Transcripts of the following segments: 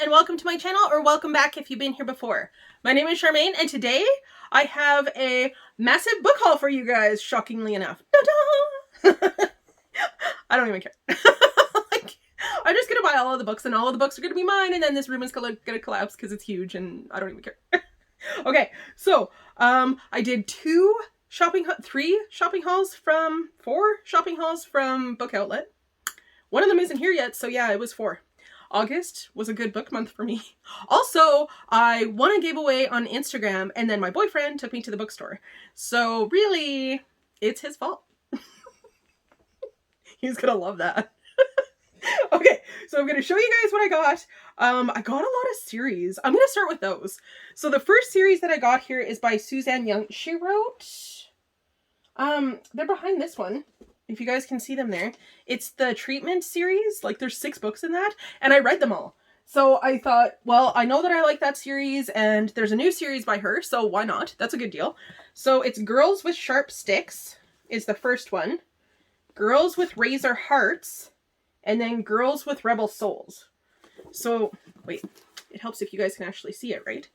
and welcome to my channel, or welcome back if you've been here before. My name is Charmaine, and today I have a massive book haul for you guys, shockingly enough. Ta-da! I don't even care. Like, I'm just gonna buy all of the books, and all of the books are gonna be mine, and then this room is gonna collapse because it's huge, and I don't even care. Okay, so, I did four shopping hauls from Book Outlet. One of them isn't here yet, so yeah, it was 4. August was a good book month for me. Also, I won a giveaway on Instagram, and then my boyfriend took me to the bookstore. So really, it's his fault. He's gonna love that. Okay, so I'm gonna show you guys what I got. I got a lot of series. I'm gonna start with those. So the first series that I got here is by Suzanne Young. She wrote, they're behind this one, if you guys can see them there. It's the Treatment series. Like, there's 6 books in that, and I read them all. So I thought, well, I know that I like that series, and there's a new series by her, so why not? That's a good deal. So it's Girls with Sharp Sticks is the first one, Girls with Razor Hearts, and then Girls with Rebel Souls. So, wait, it helps if you guys can actually see it, right?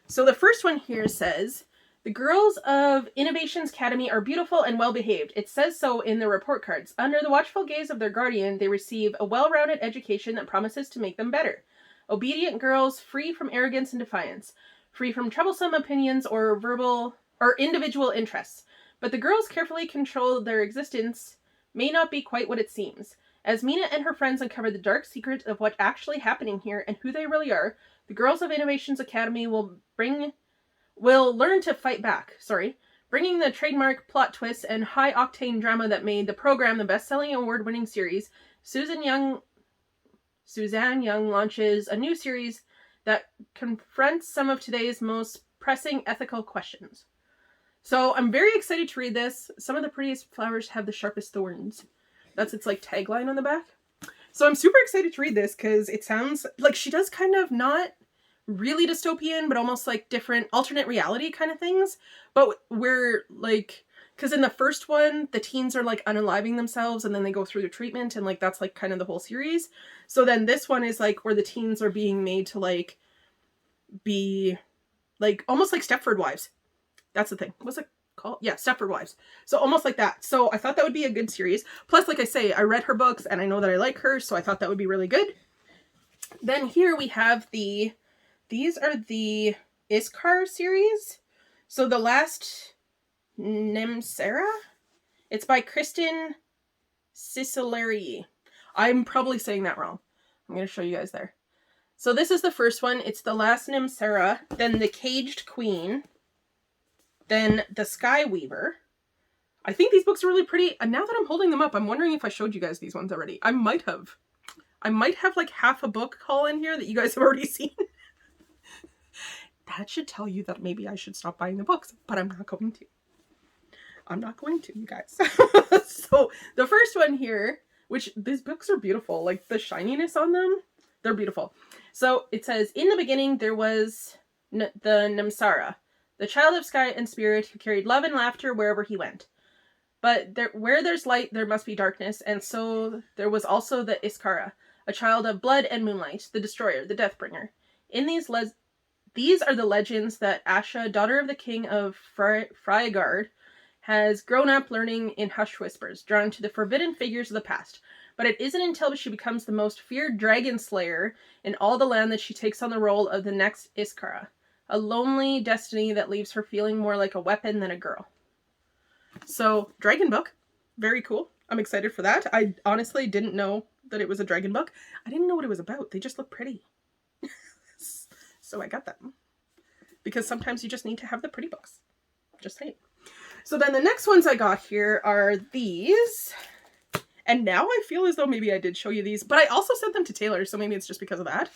So the first one here says, the girls of Innovations Academy are beautiful and well-behaved. It says so in their report cards. Under the watchful gaze of their guardian, they receive a well-rounded education that promises to make them better. Obedient girls, free from arrogance and defiance, free from troublesome opinions or individual interests. But the girls carefully control their existence may not be quite what it seems. As Mina and her friends uncover the dark secret of what's actually happening here and who they really are, the girls of Innovations Academy will learn to fight back, bringing the trademark plot twists and high-octane drama that made the program the best-selling award-winning series. Suzanne Young launches a new series that confronts some of today's most pressing ethical questions. So I'm very excited to read this. Some of the prettiest flowers have the sharpest thorns. That's its like tagline on the back. So I'm super excited to read this because it sounds like she does kind of not really dystopian, but almost like different alternate reality kind of things. But we're like, because in the first one, the teens are like unaliving themselves and then they go through the treatment, and like that's like kind of the whole series. So then this one is like where the teens are being made to like be like almost like Stepford Wives. That's the thing. What's it called? Yeah, Stepford Wives. So almost like that. So I thought that would be a good series. Plus, like I say, I read her books and I know that I like her, so I thought that would be really good. Then here we have these are the Iskar series. So the last Nemsera, it's by Kristen Cicilleri. I'm probably saying that wrong. I'm going to show you guys there. So this is the first one. It's the last Nemsera, then the Caged Queen, then the Sky Weaver. I think these books are really pretty. And now that I'm holding them up, I'm wondering if I showed you guys these ones already. I might have like half a book haul in here that you guys have already seen. That should tell you that maybe I should stop buying the books, but I'm not going to. I'm not going to, you guys. So the first one here, which these books are beautiful, like the shininess on them, they're beautiful. So it says, in the beginning there was the Namsara, the child of sky and spirit who carried love and laughter wherever he went. But where there's light, there must be darkness, and so there was also the Iskara, a child of blood and moonlight, the destroyer, the deathbringer. In these are the legends that Asha, daughter of the king of Freyagard, has grown up learning in hushed whispers, drawn to the forbidden figures of the past. But it isn't until she becomes the most feared dragon slayer in all the land that she takes on the role of the next Iskara, a lonely destiny that leaves her feeling more like a weapon than a girl. So, dragon book. Very cool. I'm excited for that. I honestly didn't know that it was a dragon book. I didn't know what it was about. They just look pretty. So I got them. Because sometimes you just need to have the pretty books. Just saying. So then the next ones I got here are these. And now I feel as though maybe I did show you these. But I also sent them to Taylor, so maybe it's just because of that.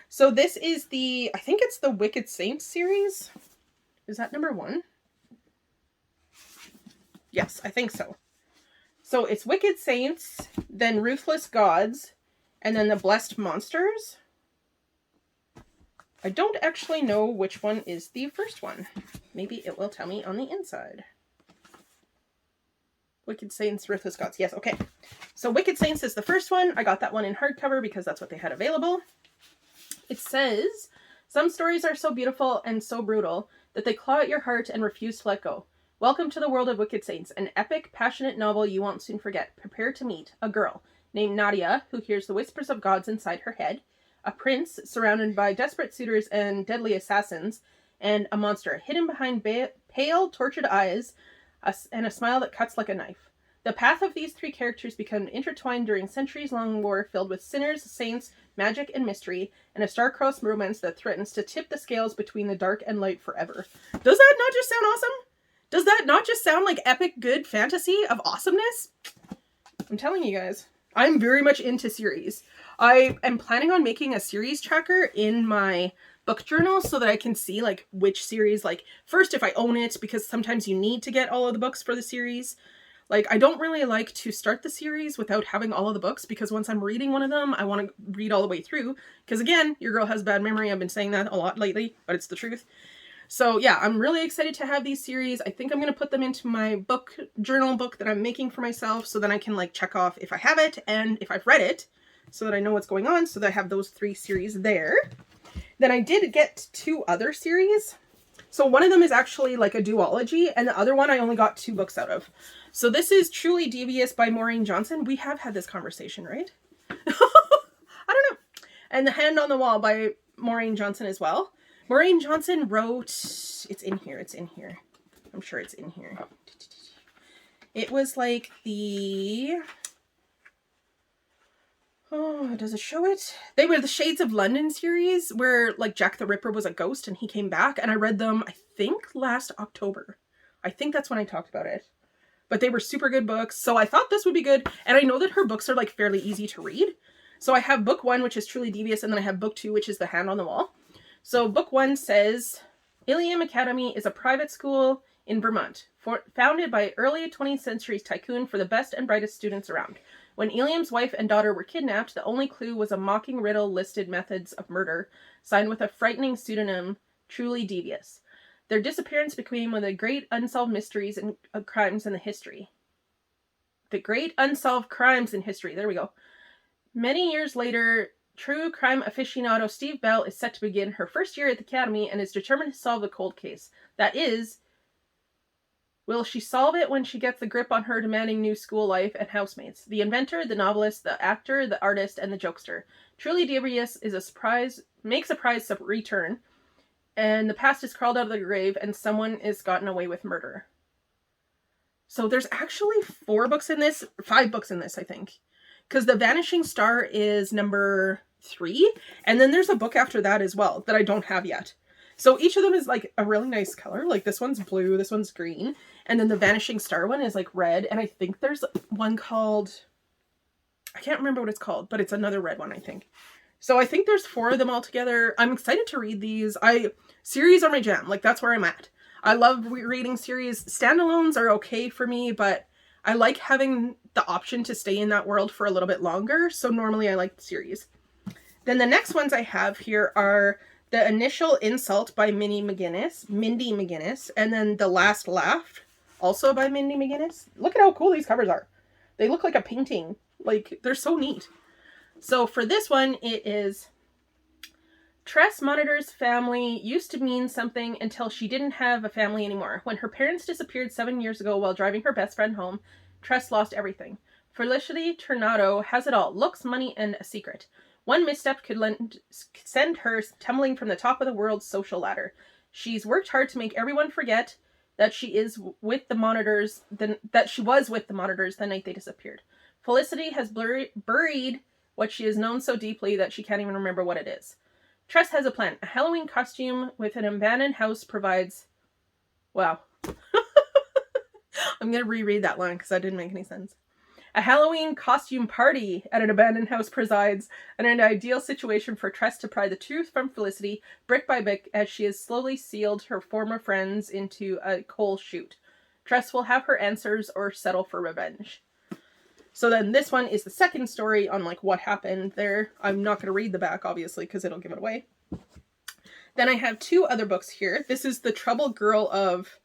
So this is I think it's the Wicked Saints series. Is that number 1? Yes, I think so. So it's Wicked Saints, then Ruthless Gods, and then the Blessed Monsters. I don't actually know which one is the first one. Maybe it will tell me on the inside. Wicked Saints, Ruthless Gods. Yes, okay. So Wicked Saints is the first one. I got that one in hardcover because that's what they had available. It says, some stories are so beautiful and so brutal that they claw at your heart and refuse to let go. Welcome to the world of Wicked Saints, an epic, passionate novel you won't soon forget. Prepare to meet a girl named Nadia who hears the whispers of gods inside her head, a prince surrounded by desperate suitors and deadly assassins, and a monster hidden behind pale, tortured eyes and a smile that cuts like a knife. The path of these three characters become intertwined during centuries-long war filled with sinners, saints, magic, and mystery, and a star-crossed romance that threatens to tip the scales between the dark and light forever. Does that not just sound awesome? Does that not just sound like epic, good fantasy of awesomeness? I'm telling you guys, I'm very much into series. I am planning on making a series tracker in my book journal so that I can see like which series, like first if I own it, because sometimes you need to get all of the books for the series. Like, I don't really like to start the series without having all of the books, because once I'm reading one of them, I want to read all the way through. Because again, your girl has bad memory. I've been saying that a lot lately, but it's the truth. So yeah, I'm really excited to have these series. I think I'm going to put them into my book journal book that I'm making for myself, so then I can like check off if I have it and if I've read it, so that I know what's going on, so that I have those 3 series there. Then I did get 2 other series. So one of them is actually like a duology, and the other one I only got 2 books out of. So this is Truly Devious by Maureen Johnson. We have had this conversation, right? I don't know. And The Hand on the Wall by Maureen Johnson as well. Maureen Johnson wrote... It's in here. I'm sure it's in here. It was like the... Oh, does it show it? They were the Shades of London series, where like Jack the Ripper was a ghost and he came back, and I read them, I think, last October. I think that's when I talked about it. But they were super good books, so I thought this would be good. And I know that her books are like fairly easy to read. So I have book 1, which is Truly Devious, and then I have book 2, which is The Hand on the Wall. So book 1 says, Ilium Academy is a private school in Vermont, founded by early 20th century tycoon for the best and brightest students around. When Ilium's wife and daughter were kidnapped, the only clue was a mocking riddle listed methods of murder, signed with a frightening pseudonym, Truly Devious. Their disappearance became one of the great unsolved mysteries and crimes in the history. The great unsolved crimes in history. There we go. Many years later, true crime aficionado Steve Bell is set to begin her first year at the academy and is determined to solve the cold case. That is, will she solve it when she gets the grip on her demanding new school life and housemates? The inventor, the novelist, the actor, the artist, and the jokester. Truly Devious makes a surprise return, and the past is crawled out of the grave, and someone is gotten away with murder. So there's actually 5 books in this, I think. Because The Vanishing Star is number 3, and then there's a book after that as well that I don't have yet. So each of them is like a really nice color. Like this one's blue, this one's green, and then the Vanishing Star one is like red, and I think there's one called, I can't remember what it's called, but it's another red one, I think. So I think there's 4 of them all together. I'm excited to read these. Series are my jam. Like, that's where I'm at. I love reading series. Standalones are okay for me, but I like having the option to stay in that world for a little bit longer. So normally I like the series. Then the next ones I have here are The Initial Insult by Mindy McGinnis, and then The Last Laugh, also by Mindy McGinnis. Look at how cool these covers are. They look like a painting. Like, they're so neat. So for this one, it is... Tress Monitor's family used to mean something until she didn't have a family anymore. When her parents disappeared 7 years ago while driving her best friend home, Tress lost everything. Felicity Tornado has it all. Looks, money, and a secret. One misstep could send her tumbling from the top of the world's social ladder. She's worked hard to make everyone forget that she was with the Monitors the night they disappeared. Felicity has buried what she has known so deeply that she can't even remember what it is. Tress has a plan. A Halloween costume with an abandoned house provides... Wow. I'm going to reread that line because that didn't make any sense. A Halloween costume party at an abandoned house presides, and an ideal situation for Tress to pry the truth from Felicity, brick by brick, as she has slowly sealed her former friends into a coal chute. Tress will have her answers or settle for revenge. So then this one is the second story on like what happened there. I'm not going to read the back, obviously, because it'll give it away. Then I have 2 other books here. This is The Troubled Girls of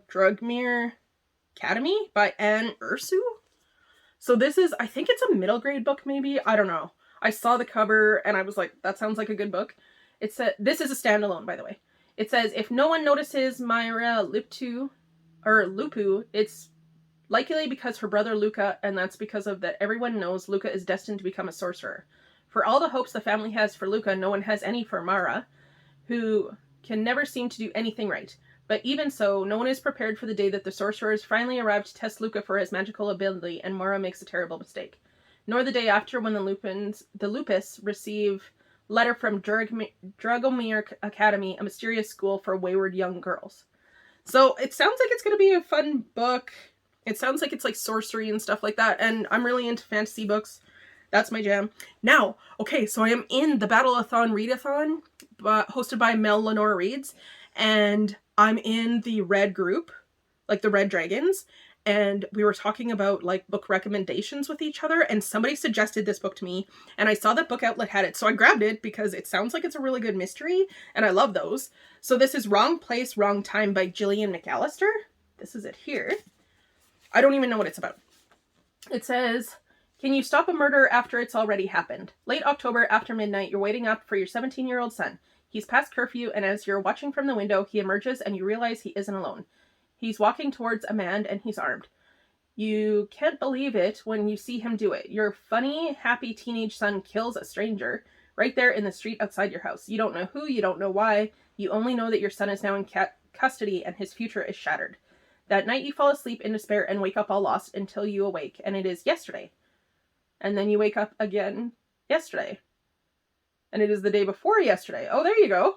Drugmere Academy by Anne Ursu. So this is, I think it's a middle grade book maybe. I don't know. I saw the cover and I was like, that sounds like a good book. It said, this is a standalone, by the way. It says, if no one notices Myra Lupu, it's likely because her brother Luca, and that's because of that everyone knows Luca is destined to become a sorcerer. For all the hopes the family has for Luca, no one has any for Mara, who can never seem to do anything right. But even so, no one is prepared for the day that the sorcerers finally arrive to test Luca for his magical ability, and Mara makes a terrible mistake. Nor the day after, when the Lupus receive letter from Dragomir Academy, a mysterious school for wayward young girls. So it sounds like it's going to be a fun book. It sounds like it's like sorcery and stuff like that, and I'm really into fantasy books. That's my jam. Now, okay, so I am in the Battle-a-thon Readathon, hosted by Mel Lenore Reads, and I'm in the red group, like the Red Dragons, and we were talking about like book recommendations with each other, and somebody suggested this book to me, and I saw that Book Outlet had it, so I grabbed it because it sounds like it's a really good mystery, and I love those. So this is Wrong Place, Wrong Time by Gillian McAllister. This is it here. I don't even know what it's about. It says, can you stop a murder after it's already happened? Late October, after midnight, you're waiting up for your 17-year-old son. He's past curfew, and as you're watching from the window, he emerges and you realize he isn't alone. He's walking towards a man and he's armed. You can't believe it when you see him do it. Your funny, happy teenage son kills a stranger right there in the street outside your house. You don't know who, you don't know why. You only know that your son is now in custody and his future is shattered. That night you fall asleep in despair and wake up all lost until you awake, and it is yesterday. And then you wake up again yesterday. And it is the day before yesterday. Oh, there you go.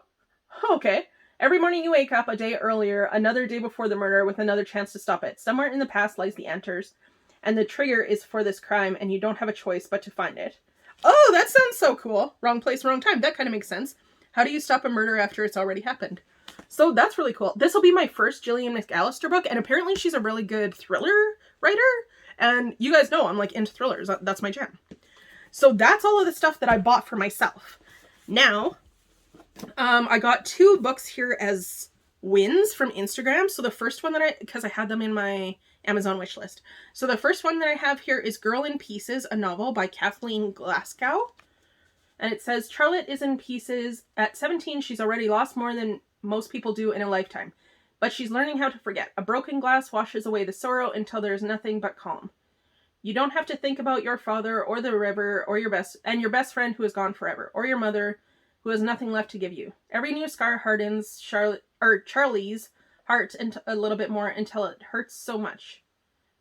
Okay. Every morning you wake up a day earlier, another day before the murder, with another chance to stop it. Somewhere in the past lies the answers, and the trigger is for this crime, and you don't have a choice but to find it. Oh, that sounds so cool. Wrong place, wrong time. That kind of makes sense. How do you stop a murder after it's already happened? So that's really cool. This will be my first Gillian McAllister book, and apparently she's a really good thriller writer, and you guys know I'm like into thrillers. That's my jam. So that's all of the stuff that I bought for myself. Now, I got 2 books here as wins from Instagram. So the first one because I had them in my Amazon wish list. So the first one that I have here is Girl in Pieces, a novel by Kathleen Glasgow. And it says, Charlotte is in pieces. At 17, she's already lost more than most people do in a lifetime. But she's learning how to forget. A broken glass washes away the sorrow until there's nothing but calm. You don't have to think about your father or the river or your best friend who is gone forever, or your mother who has nothing left to give you. Every new scar hardens Charlie's heart a little bit more until it hurts so much.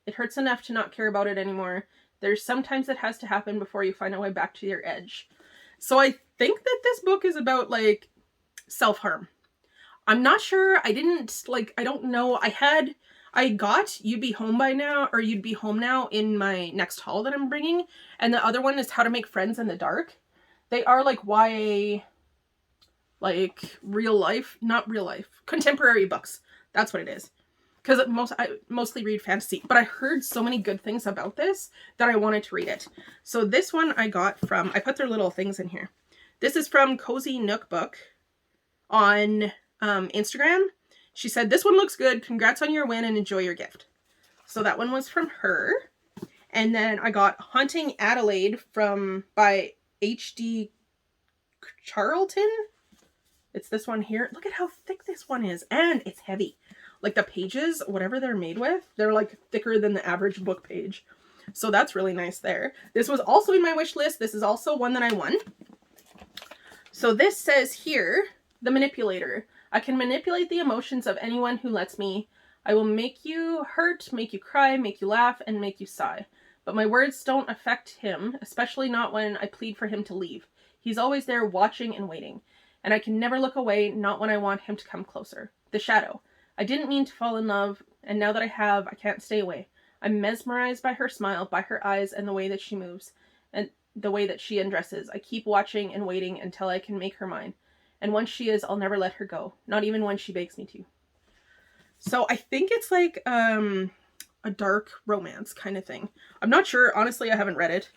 It hurts enough to not care about it anymore. There's sometimes it has to happen before you find a way back to your edge. So I think that this book is about like self-harm. I'm not sure. I don't know. I got You'd Be Home by Now, or You'd Be Home Now in my next haul that I'm bringing. And the other one is How to Make Friends in the Dark. They are like YA, like not real life, contemporary books. That's what it is. Because I mostly read fantasy. But I heard so many good things about this that I wanted to read it. So this one I got from, I put their little things in here. This is from Cozy Nook Book on Instagram. She said, this one looks good. Congrats on your win and enjoy your gift. So that one was from her. And then I got Haunting Adelaide by H.D. Charlton. It's this one here. Look at how thick this one is. And it's heavy. Like the pages, whatever they're made with, they're like thicker than the average book page. So that's really nice there. This was also in my wish list. This is also one that I won. So this says here, The Manipulator. I can manipulate the emotions of anyone who lets me. I will make you hurt, make you cry, make you laugh, and make you sigh. But my words don't affect him, especially not when I plead for him to leave. He's always there watching and waiting. And I can never look away, not when I want him to come closer. The Shadow. I didn't mean to fall in love, and now that I have, I can't stay away. I'm mesmerized by her smile, by her eyes, and the way that she moves, and the way that she undresses. I keep watching and waiting until I can make her mine. And once she is, I'll never let her go. Not even when she begs me to. So I think it's like a dark romance kind of thing. I'm not sure. Honestly, I haven't read it.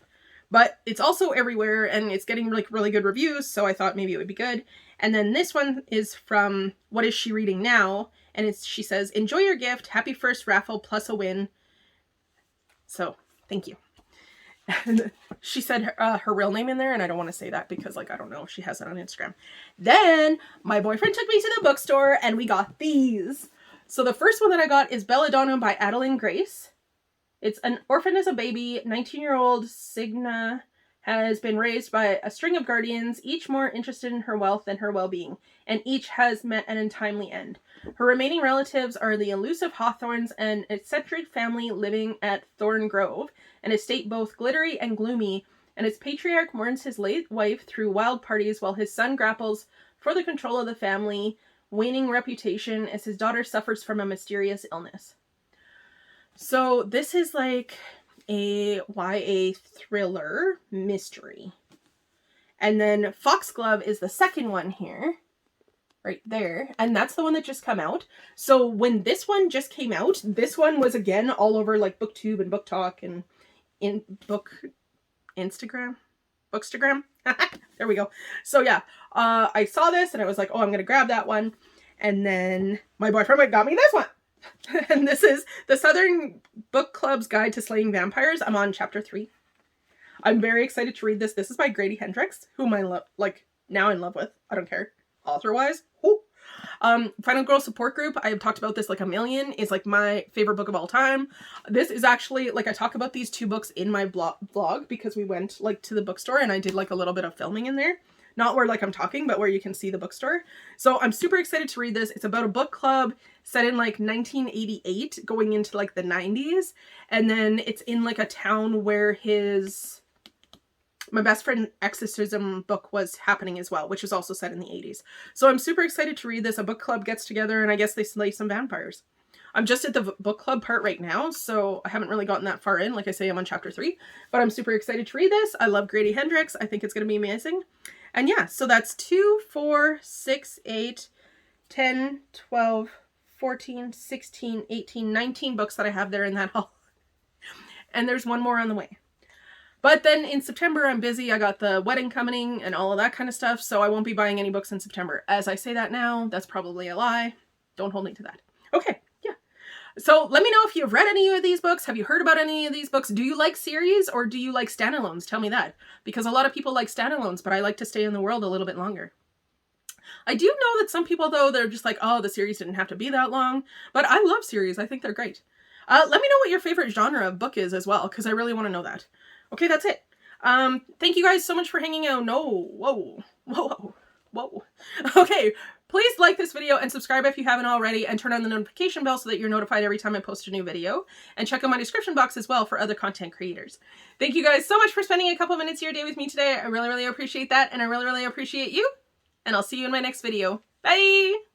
But it's also everywhere, and it's getting like really good reviews, so I thought maybe it would be good. And then this one is from What Is She Reading Now? And she says, enjoy your gift. Happy first raffle plus a win. So, thank you. And she said her real name in there, and I don't want to say that because, like, I don't know if she has it on Instagram. Then my boyfriend took me to the bookstore, and we got these. So the first one that I got is Belladonna by Adeline Grace. It's An Orphan as a Baby. 19-year-old Signa has been raised by a string of guardians, each more interested in her wealth than her well-being, and each has met an untimely end. Her remaining relatives are the elusive Hawthorns, an eccentric family living at Thorn Grove, an estate both glittery and gloomy, and its patriarch mourns his late wife through wild parties while his son grapples for the control of the family, waning reputation as his daughter suffers from a mysterious illness. So this is like a YA thriller mystery. And then Foxglove is the second one here. Right there. And that's the one that just come out. So when this one just came out, this one was again all over like BookTube and BookTok and in Instagram. Bookstagram. There we go. So yeah, I saw this and I was like, oh, I'm going to grab that one. And then my boyfriend got me this one. And this is the Southern Book Club's Guide to Slaying Vampires. I'm on chapter 3. I'm very excited to read this. This is by Grady Hendrix, whom I love, like now in love with. I don't care. Author-wise. Final Girl Support Group, I have talked about this like a million, is like my favorite book of all time. This is actually, like, I talk about these two books in my vlog because we went like to the bookstore and I did like a little bit of filming in there. Not where like I'm talking, but where you can see the bookstore. So I'm super excited to read this. It's about a book club set in like 1988 going into like the 90s. And then it's in like a town where my best friend exorcism book was happening as well, which is also set in the 80s. So I'm super excited to read this. A book club gets together and I guess they slay some vampires. I'm just at the book club part right now, so I haven't really gotten that far in. Like I say, I'm on chapter 3, but I'm super excited to read this. I love Grady Hendrix. I think it's going to be amazing. And yeah, so that's 2, 4, 6, 8, 10, 12, 14, 16, 18, 19 books that I have there in that haul. And there's one more on the way. But then in September, I'm busy. I got the wedding coming and all of that kind of stuff, so I won't be buying any books in September. As I say that now, that's probably a lie. Don't hold me to that. Okay, yeah. So let me know if you've read any of these books. Have you heard about any of these books? Do you like series or do you like standalones? Tell me that. Because a lot of people like standalones, but I like to stay in the world a little bit longer. I do know that some people, though, they're just like, oh, the series didn't have to be that long. But I love series. I think they're great. Let me know what your favorite genre of book is as well, because I really want to know that. Okay, that's it. Thank you guys so much for hanging out. No, whoa. Okay, please like this video and subscribe if you haven't already, and turn on the notification bell so that you're notified every time I post a new video. And check out my description box as well for other content creators. Thank you guys so much for spending a couple minutes of your day with me today. I really, really appreciate that, and I really, really appreciate you. And I'll see you in my next video. Bye!